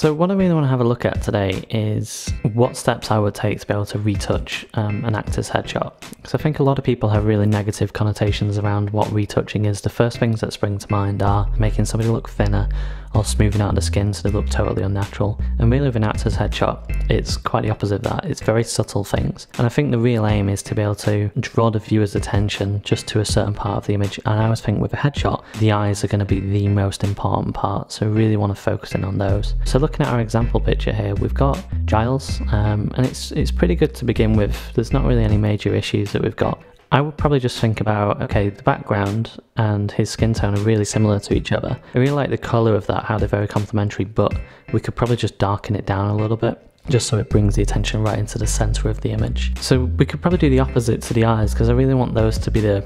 So what I really want to have a look at today is what steps I would take to be able to retouch an actor's headshot. Because I think a lot of people have really negative connotations around what retouching is. The first things that spring to mind are making somebody look thinner or smoothing out the skin so they look totally unnatural. And really with an actor's headshot, it's quite the opposite of that. It's very subtle things. And I think the real aim is to be able to draw the viewer's attention just to a certain part of the image. And I always think with a headshot, the eyes are going to be the most important part. So we really want to focus in on those. So looking at our example picture here, we've got Giles, and it's pretty good to begin with. There's not really any major issues that we've got. I would probably just think about, okay, the background and his skin tone are really similar to each other. I really like the colour of that, how they're very complementary, but we could probably just darken it down a little bit, just so it brings the attention right into the centre of the image. So we could probably do the opposite to the eyes, because I really want those to be the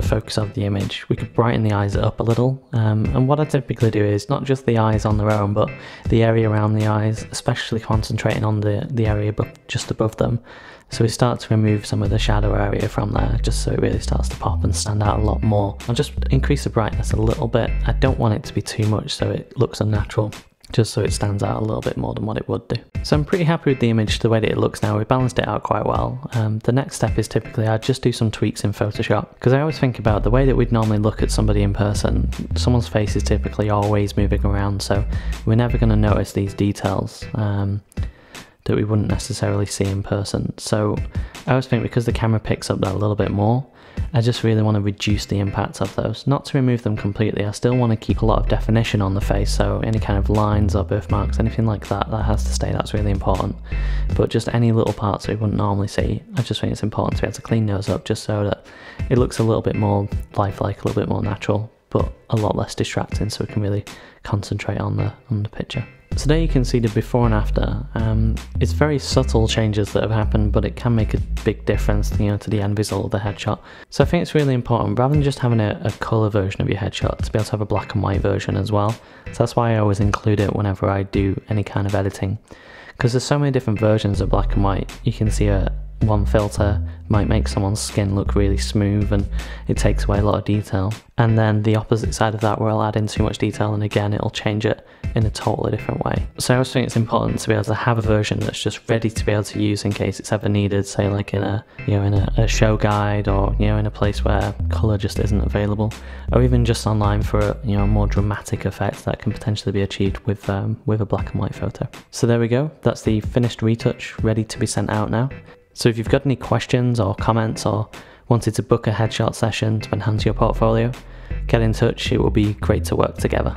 focus of the image. We could brighten the eyes up a little, and what I typically do is not just the eyes on their own, but the area around the eyes, especially concentrating on the area just above them. So we start to remove some of the shadow area from there, just so it really starts to pop and stand out a lot more. I'll just increase the brightness a little bit. I don't want it to be too much so it looks unnatural, just so it stands out a little bit more than what it would do. So I'm pretty happy with the image the way that it looks now. We balanced it out quite well. The next step is typically I'd just do some tweaks in Photoshop, because I always think about the way that we'd normally look at somebody in person. Someone's face is typically always moving around, so we're never going to notice these details that we wouldn't necessarily see in person. So I always think because the camera picks up that a little bit more, I just really want to reduce the impact of those. Not to remove them completely, I still want to keep a lot of definition on the face, so any kind of lines or birthmarks, anything like that, that has to stay, that's really important. But just any little parts that we wouldn't normally see, I just think it's important to be able to clean those up just so that it looks a little bit more lifelike, a little bit more natural, but a lot less distracting, so we can really concentrate on the picture. So there you can see the before and after. It's very subtle changes that have happened, but it can make a big difference, to the end result of the headshot. So I think it's really important, rather than just having a colour version of your headshot, to be able to have a black and white version as well. So that's why I always include it whenever I do any kind of editing, because there's so many different versions of black and white. You can see one filter might make someone's skin look really smooth and it takes away a lot of detail, and then the opposite side of that where I'll add in too much detail and again it'll change it in a totally different way. So I always think it's important to be able to have a version that's just ready to be able to use in case it's ever needed, say like in a show guide, or in a place where colour just isn't available, or even just online for a more dramatic effect that can potentially be achieved with a black and white photo. So there we go, that's the finished retouch ready to be sent out now. So if you've got any questions or comments or wanted to book a headshot session to enhance your portfolio, get in touch, it will be great to work together.